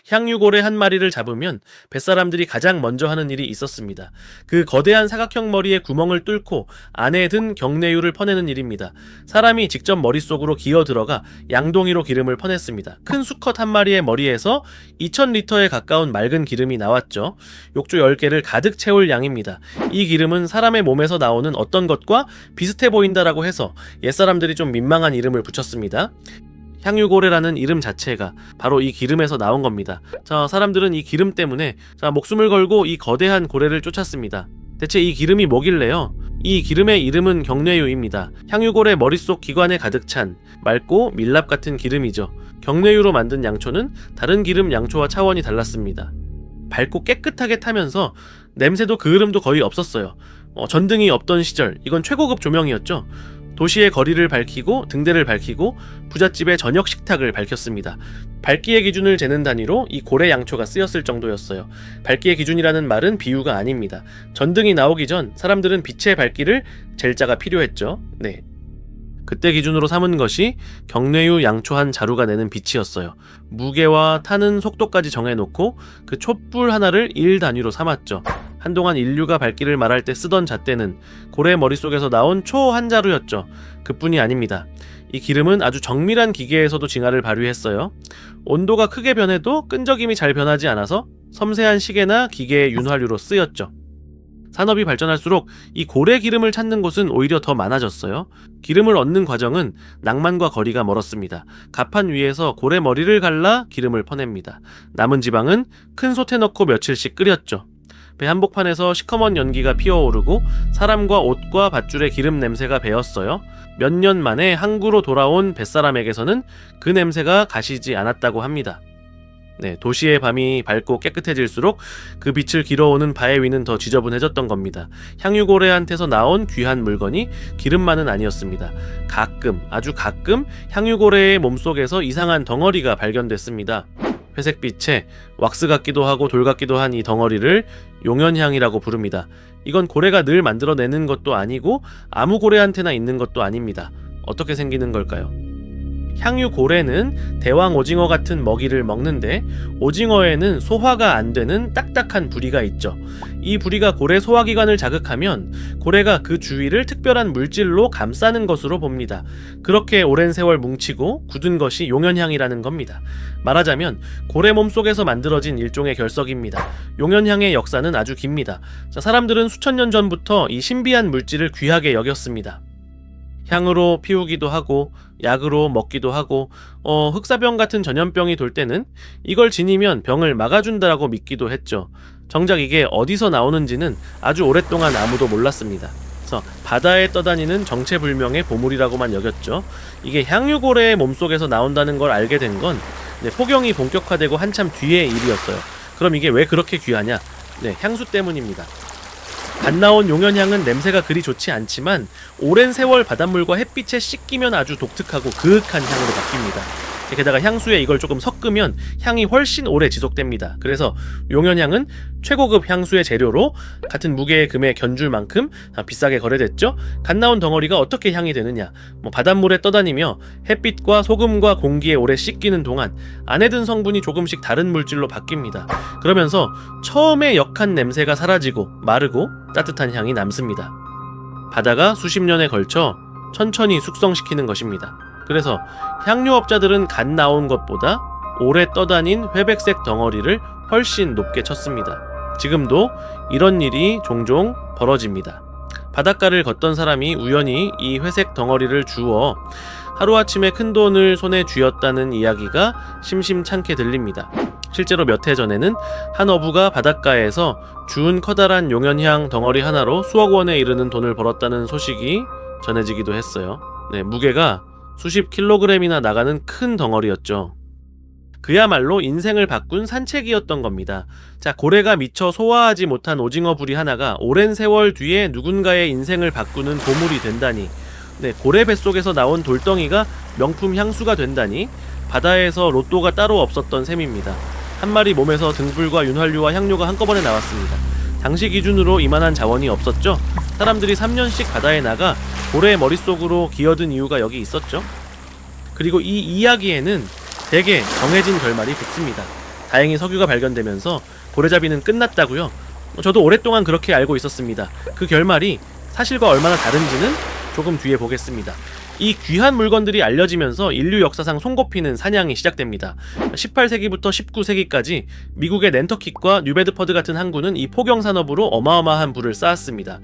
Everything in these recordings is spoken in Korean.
향유고래 한 마리를 잡으면 뱃사람들이 가장 먼저 하는 일이 있었습니다. 그 거대한 사각형 머리에 구멍을 뚫고 안에 든 경내유를 퍼내는 일입니다. 사람이 직접 머릿속으로 기어 들어가 양동이로 기름을 퍼냈습니다. 큰 수컷 한 마리의 머리에서 2000리터에 가까운 맑은 기름이 나왔죠. 욕조 10개를 가득 채울 양입니다. 이 기름은 사람의 몸에서 나오는 어떤 것과 비슷해 보인다라고 해서 옛사람들이 좀 민망한 이름을 붙였습니다. 향유고래라는 이름 자체가 바로 이 기름에서 나온 겁니다. 자, 사람들은 이 기름 때문에 목숨을 걸고 이 거대한 고래를 쫓았습니다. 대체 이 기름이 뭐길래요? 이 기름의 이름은 경뇌유입니다. 향유고래 머릿속 기관에 가득 찬 맑고 밀랍 같은 기름이죠. 경뇌유로 만든 양초는 다른 기름 양초와 차원이 달랐습니다. 밝고 깨끗하게 타면서 냄새도 그을음도 거의 없었어요. 전등이 없던 시절, 이건 최고급 조명이었죠. 도시의 거리를 밝히고 등대를 밝히고 부잣집의 저녁 식탁을 밝혔습니다. 밝기의 기준을 재는 단위로 이 고래 양초가 쓰였을 정도였어요. 밝기의 기준이라는 말은 비유가 아닙니다. 전등이 나오기 전 사람들은 빛의 밝기를 잴 자가 필요했죠. 네. 그때 기준으로 삼은 것이 경뇌유 양초 한 자루가 내는 빛이었어요. 무게와 타는 속도까지 정해놓고 그 촛불 하나를 1 단위로 삼았죠. 한동안 인류가 밝기를 말할 때 쓰던 잣대는 고래 머릿속에서 나온 초 한 자루였죠. 그뿐이 아닙니다. 이 기름은 아주 정밀한 기계에서도 징하를 발휘했어요. 온도가 크게 변해도 끈적임이 잘 변하지 않아서 섬세한 시계나 기계의 윤활유로 쓰였죠. 산업이 발전할수록 이 고래 기름을 찾는 곳은 오히려 더 많아졌어요. 기름을 얻는 과정은 낭만과 거리가 멀었습니다. 갑판 위에서 고래 머리를 갈라 기름을 퍼냅니다. 남은 지방은 큰 솥에 넣고 며칠씩 끓였죠. 배 한복판에서 시커먼 연기가 피어오르고 사람과 옷과 밧줄에 기름 냄새가 배었어요. 몇 년 만에 항구로 돌아온 뱃사람에게서는 그 냄새가 가시지 않았다고 합니다. 네, 도시의 밤이 밝고 깨끗해질수록 그 빛을 길어오는 바의 위는 더 지저분해졌던 겁니다. 향유고래한테서 나온 귀한 물건이 기름만은 아니었습니다. 아주 가끔 향유고래의 몸속에서 이상한 덩어리가 발견됐습니다. 회색빛에 왁스 같기도 하고 돌 같기도 한 이 덩어리를 용연향이라고 부릅니다. 이건 고래가 늘 만들어내는 것도 아니고 아무 고래한테나 있는 것도 아닙니다. 어떻게 생기는 걸까요? 향유고래는 대왕 오징어 같은 먹이를 먹는데 오징어에는 소화가 안 되는 딱딱한 부리가 있죠. 이 부리가 고래 소화기관을 자극하면 고래가 그 주위를 특별한 물질로 감싸는 것으로 봅니다. 그렇게 오랜 세월 뭉치고 굳은 것이 용연향이라는 겁니다. 말하자면 고래 몸속에서 만들어진 일종의 결석입니다. 용연향의 역사는 아주 깁니다. 사람들은 수천 년 전부터 이 신비한 물질을 귀하게 여겼습니다. 향으로 피우기도 하고 약으로 먹기도 하고 흑사병 같은 전염병이 돌 때는 이걸 지니면 병을 막아준다라고 믿기도 했죠. 정작 이게 어디서 나오는지는 아주 오랫동안 아무도 몰랐습니다. 그래서 바다에 떠다니는 정체불명의 보물이라고만 여겼죠. 이게 향유고래의 몸속에서 나온다는 걸 알게 된 건 포경이 본격화되고 한참 뒤의 일이었어요. 그럼 이게 왜 그렇게 귀하냐? 향수 때문입니다. 갓 나온 용연향은 냄새가 그리 좋지 않지만 오랜 세월 바닷물과 햇빛에 씻기면 아주 독특하고 그윽한 향으로 바뀝니다. 게다가 향수에 이걸 조금 섞으면 향이 훨씬 오래 지속됩니다. 그래서 용연향은 최고급 향수의 재료로 같은 무게의 금에 견줄 만큼 비싸게 거래됐죠. 갓 나온 덩어리가 어떻게 향이 되느냐? 바닷물에 떠다니며 햇빛과 소금과 공기에 오래 씻기는 동안 안에 든 성분이 조금씩 다른 물질로 바뀝니다. 그러면서 처음에 역한 냄새가 사라지고 마르고 따뜻한 향이 남습니다. 바다가 수십 년에 걸쳐 천천히 숙성시키는 것입니다. 그래서 향료업자들은 갓 나온 것보다 오래 떠다닌 회백색 덩어리를 훨씬 높게 쳤습니다. 지금도 이런 일이 종종 벌어집니다. 바닷가를 걷던 사람이 우연히 이 회색 덩어리를 주워 하루아침에 큰 돈을 손에 쥐었다는 이야기가 심심찮게 들립니다. 실제로 몇 해 전에는 한 어부가 바닷가에서 주운 커다란 용연향 덩어리 하나로 수억 원에 이르는 돈을 벌었다는 소식이 전해지기도 했어요. 무게가 수십 킬로그램이나 나가는 큰 덩어리였죠. 그야말로 인생을 바꾼 산책이었던 겁니다. 고래가 미처 소화하지 못한 오징어 부리 하나가 오랜 세월 뒤에 누군가의 인생을 바꾸는 보물이 된다니, 고래 뱃속에서 나온 돌덩이가 명품 향수가 된다니, 바다에서 로또가 따로 없었던 셈입니다. 한 마리 몸에서 등불과 윤활유와 향료가 한꺼번에 나왔습니다. 당시 기준으로 이만한 자원이 없었죠. 사람들이 3년씩 바다에 나가 고래의 머릿속으로 기어든 이유가 여기 있었죠. 그리고 이 이야기에는 대개 정해진 결말이 붙습니다. 다행히 석유가 발견되면서 고래잡이는 끝났다고요? 저도 오랫동안 그렇게 알고 있었습니다. 그 결말이 사실과 얼마나 다른지는 조금 뒤에 보겠습니다. 이 귀한 물건들이 알려지면서 인류 역사상 손꼽히는 사냥이 시작됩니다. 18세기부터 19세기까지 미국의 낸터킷과 뉴베드퍼드 같은 항구는 이 포경 산업으로 어마어마한 부를 쌓았습니다.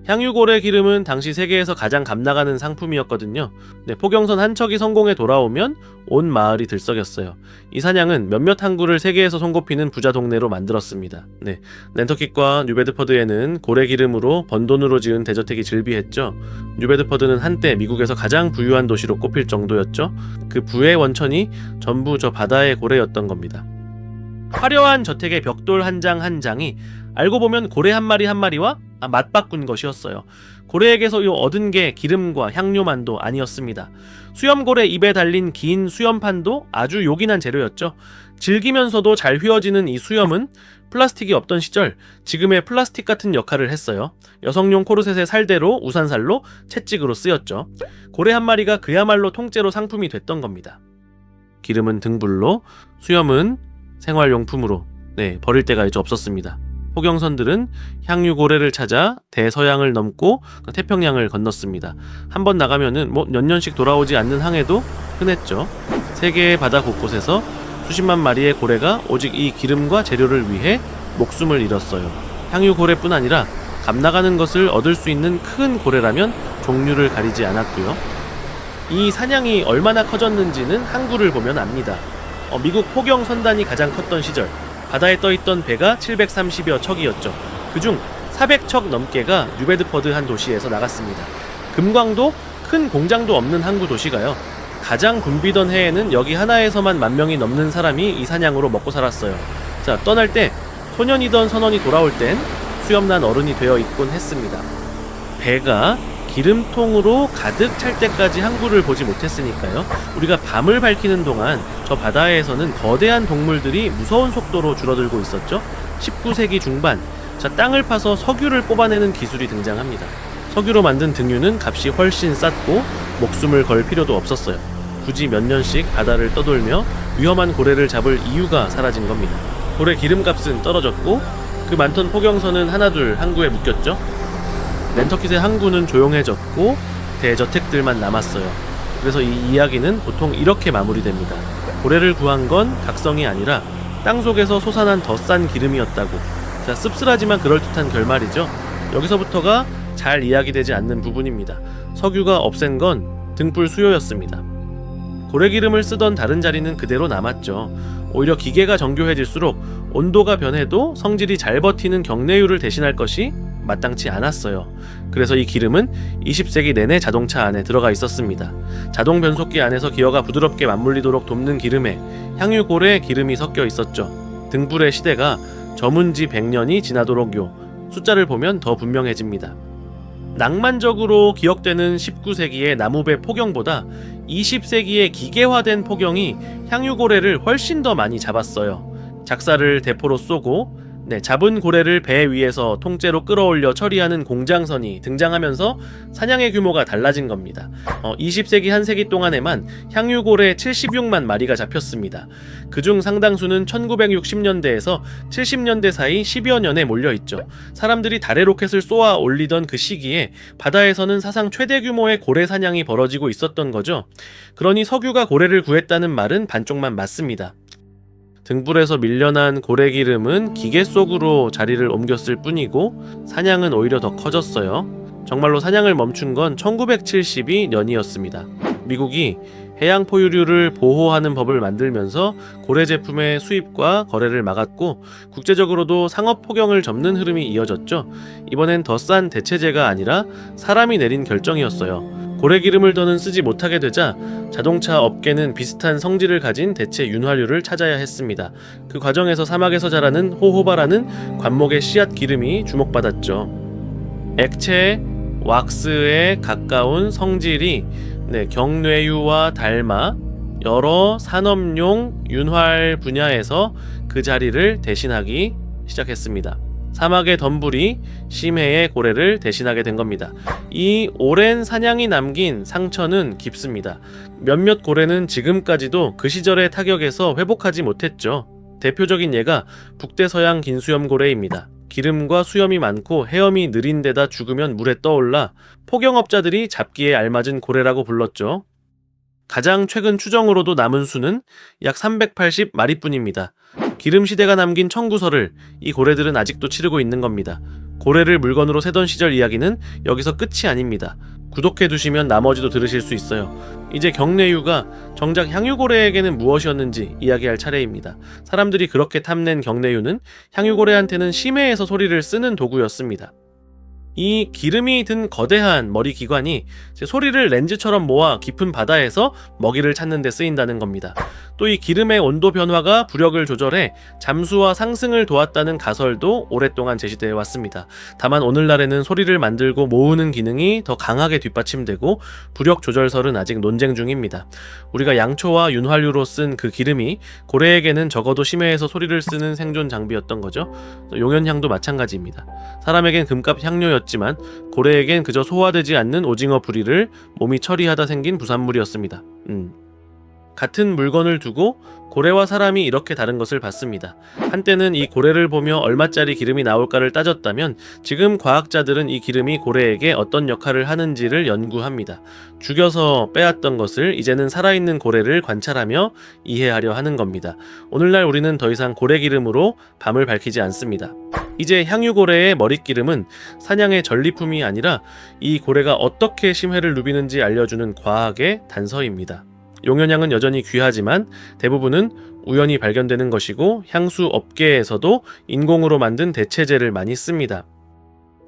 향유고래 기름은 당시 세계에서 가장 값나가는 상품이었거든요. 포경선 한 척이 성공에 돌아오면 온 마을이 들썩였어요. 이 사냥은 몇몇 항구를 세계에서 손꼽히는 부자 동네로 만들었습니다. 낸터킷과 뉴베드퍼드에는 고래 기름으로 번 돈으로 지은 대저택이 즐비했죠. 뉴베드퍼드는 한때 미국에서 가장 부유한 도시로 꼽힐 정도였죠. 그 부의 원천이 전부 저 바다의 고래였던 겁니다. 화려한 저택의 벽돌 한 장 한 장이 알고 보면 고래 한 마리 한 마리와 맞바꾼 것이었어요. 고래에게서 얻은 게 기름과 향료만도 아니었습니다. 수염고래 입에 달린 긴 수염판도 아주 요긴한 재료였죠. 질기면서도 잘 휘어지는 이 수염은 플라스틱이 없던 시절 지금의 플라스틱 같은 역할을 했어요. 여성용 코르셋의 살대로 우산살로 채찍으로 쓰였죠. 고래 한 마리가 그야말로 통째로 상품이 됐던 겁니다. 기름은 등불로, 수염은 생활용품으로 버릴 데가 이제 없었습니다. 포경선들은 향유고래를 찾아 대서양을 넘고 태평양을 건넜습니다. 한번 나가면은 몇 년씩 돌아오지 않는 항해도 흔했죠. 세계의 바다 곳곳에서 수십만 마리의 고래가 오직 이 기름과 재료를 위해 목숨을 잃었어요. 향유고래뿐 아니라 값나가는 것을 얻을 수 있는 큰 고래라면 종류를 가리지 않았고요. 이 사냥이 얼마나 커졌는지는 항구를 보면 압니다. 미국 포경 선단이 가장 컸던 시절 바다에 떠있던 배가 730여 척이었죠. 그중 400척 넘게가 뉴베드퍼드 한 도시에서 나갔습니다. 금광도 큰 공장도 없는 항구 도시가요. 가장 붐비던 해에는 여기 하나에서만 10,000명이 넘는 사람이 이 사냥으로 먹고 살았어요. 자, 떠날 때 소년이던 선원이 돌아올 땐 수염난 어른이 되어 있곤 했습니다. 배가 기름통으로 가득 찰 때까지 항구를 보지 못했으니까요. 우리가 밤을 밝히는 동안 저 바다에서는 거대한 동물들이 무서운 속도로 줄어들고 있었죠. 19세기 중반, 땅을 파서 석유를 뽑아내는 기술이 등장합니다. 석유로 만든 등유는 값이 훨씬 쌌고 목숨을 걸 필요도 없었어요. 굳이 몇 년씩 바다를 떠돌며 위험한 고래를 잡을 이유가 사라진 겁니다. 고래 기름값은 떨어졌고 그 많던 포경선은 하나둘 항구에 묶였죠. 낸터킷의 항구는 조용해졌고 대저택들만 남았어요. 그래서 이 이야기는 보통 이렇게 마무리됩니다. 고래를 구한 건 각성이 아니라 땅속에서 솟아난 더 싼 기름이었다고. 자, 씁쓸하지만 그럴듯한 결말이죠. 여기서부터가 잘 이야기되지 않는 부분입니다. 석유가 없앤 건 등불 수요였습니다. 고래기름을 쓰던 다른 자리는 그대로 남았죠. 오히려 기계가 정교해질수록 온도가 변해도 성질이 잘 버티는 경내유를 대신할 것이 마땅치 않았어요. 그래서 이 기름은 20세기 내내 자동차 안에 들어가 있었습니다. 자동 변속기 안에서 기어가 부드럽게 맞물리도록 돕는 기름에 향유고래 기름이 섞여 있었죠. 등불의 시대가 저문지 100년이 지나도록요. 숫자를 보면 더 분명해집니다. 낭만적으로 기억되는 19세기의 나무배 포경보다 20세기의 기계화된 포경이 향유고래를 훨씬 더 많이 잡았어요. 작사를 대포로 쏘고 잡은 고래를 배 위에서 통째로 끌어올려 처리하는 공장선이 등장하면서 사냥의 규모가 달라진 겁니다. 20세기 한 세기 동안에만 향유고래 76만 마리가 잡혔습니다. 그중 상당수는 1960년대에서 70년대 사이 10여 년에 몰려있죠. 사람들이 달에 로켓을 쏘아 올리던 그 시기에 바다에서는 사상 최대 규모의 고래 사냥이 벌어지고 있었던 거죠. 그러니 석유가 고래를 구했다는 말은 반쪽만 맞습니다. 등불에서 밀려난 고래기름은 기계 속으로 자리를 옮겼을 뿐이고 사냥은 오히려 더 커졌어요. 정말로 사냥을 멈춘 건 1972년이었습니다. 미국이 해양 포유류를 보호하는 법을 만들면서 고래 제품의 수입과 거래를 막았고 국제적으로도 상업 포경을 접는 흐름이 이어졌죠. 이번엔 더 싼 대체제가 아니라 사람이 내린 결정이었어요. 고래기름을 더는 쓰지 못하게 되자 자동차 업계는 비슷한 성질을 가진 대체 윤활유를 찾아야 했습니다. 그 과정에서 사막에서 자라는 호호바라는 관목의 씨앗 기름이 주목받았죠. 액체 왁스에 가까운 성질이 경뇌유와 닮아 여러 산업용 윤활 분야에서 그 자리를 대신하기 시작했습니다. 사막의 덤불이 심해의 고래를 대신하게 된 겁니다. 이 오랜 사냥이 남긴 상처는 깊습니다. 몇몇 고래는 지금까지도 그 시절의 타격에서 회복하지 못했죠. 대표적인 예가 북대서양 긴수염고래입니다. 기름과 수염이 많고 헤엄이 느린 데다 죽으면 물에 떠올라 포경업자들이 잡기에 알맞은 고래라고 불렀죠. 가장 최근 추정으로도 남은 수는 약 380마리뿐입니다. 기름시대가 남긴 청구서를 이 고래들은 아직도 치르고 있는 겁니다. 고래를 물건으로 세던 시절 이야기는 여기서 끝이 아닙니다. 구독해두시면 나머지도 들으실 수 있어요. 이제 경내유가 정작 향유고래에게는 무엇이었는지 이야기할 차례입니다. 사람들이 그렇게 탐낸 경내유는 향유고래한테는 심해에서 소리를 쓰는 도구였습니다. 이 기름이 든 거대한 머리 기관이 소리를 렌즈처럼 모아 깊은 바다에서 먹이를 찾는 데 쓰인다는 겁니다. 또 이 기름의 온도 변화가 부력을 조절해 잠수와 상승을 도왔다는 가설도 오랫동안 제시되어 왔습니다. 다만 오늘날에는 소리를 만들고 모으는 기능이 더 강하게 뒷받침되고 부력 조절설은 아직 논쟁 중입니다. 우리가 양초와 윤활유로 쓴 그 기름이 고래에게는 적어도 심해에서 소리를 쓰는 생존 장비였던 거죠. 용연향도 마찬가지입니다. 사람에겐 금값 향료였지만 고래에겐 그저 소화되지 않는 오징어 부리를 몸이 처리하다 생긴 부산물이었습니다. 같은 물건을 두고 고래와 사람이 이렇게 다른 것을 봤습니다. 한때는 이 고래를 보며 얼마짜리 기름이 나올까를 따졌다면 지금 과학자들은 이 기름이 고래에게 어떤 역할을 하는지를 연구합니다. 죽여서 빼앗던 것을 이제는 살아있는 고래를 관찰하며 이해하려 하는 겁니다. 오늘날 우리는 더 이상 고래 기름으로 밤을 밝히지 않습니다. 이제 향유고래의 머릿기름은 사냥의 전리품이 아니라 이 고래가 어떻게 심해를 누비는지 알려주는 과학의 단서입니다. 용연향은 여전히 귀하지만 대부분은 우연히 발견되는 것이고 향수 업계에서도 인공으로 만든 대체제를 많이 씁니다.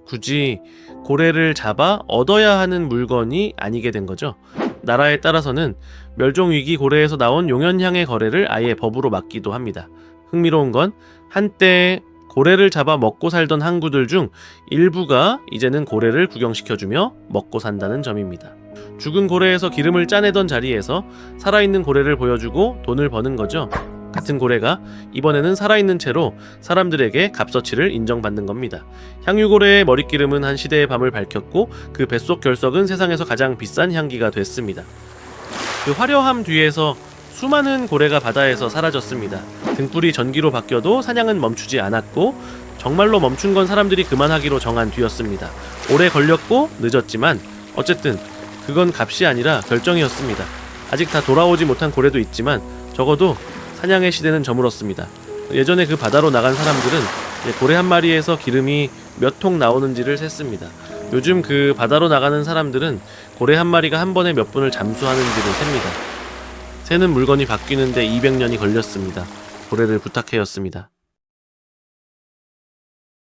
굳이 고래를 잡아 얻어야 하는 물건이 아니게 된 거죠. 나라에 따라서는 멸종위기 고래에서 나온 용연향의 거래를 아예 법으로 막기도 합니다. 흥미로운 건 한때 고래를 잡아 먹고 살던 항구들 중 일부가 이제는 고래를 구경시켜주며 먹고 산다는 점입니다. 죽은 고래에서 기름을 짜내던 자리에서 살아있는 고래를 보여주고 돈을 버는 거죠. 같은 고래가 이번에는 살아있는 채로 사람들에게 값어치를 인정받는 겁니다. 향유고래의 머릿기름은 한 시대의 밤을 밝혔고 그 뱃속 결석은 세상에서 가장 비싼 향기가 됐습니다. 그 화려함 뒤에서 수많은 고래가 바다에서 사라졌습니다. 등불이 전기로 바뀌어도 사냥은 멈추지 않았고 정말로 멈춘 건 사람들이 그만하기로 정한 뒤였습니다. 오래 걸렸고 늦었지만 어쨌든 그건 값이 아니라 결정이었습니다. 아직 다 돌아오지 못한 고래도 있지만 적어도 사냥의 시대는 저물었습니다. 예전에 그 바다로 나간 사람들은 고래 한 마리에서 기름이 몇 통 나오는지를 셌습니다. 요즘 그 바다로 나가는 사람들은 고래 한 마리가 한 번에 몇 분을 잠수하는지를 셉니다. 새는 물건이 바뀌는데 200년이 걸렸습니다. 고래를 부탁해였습니다.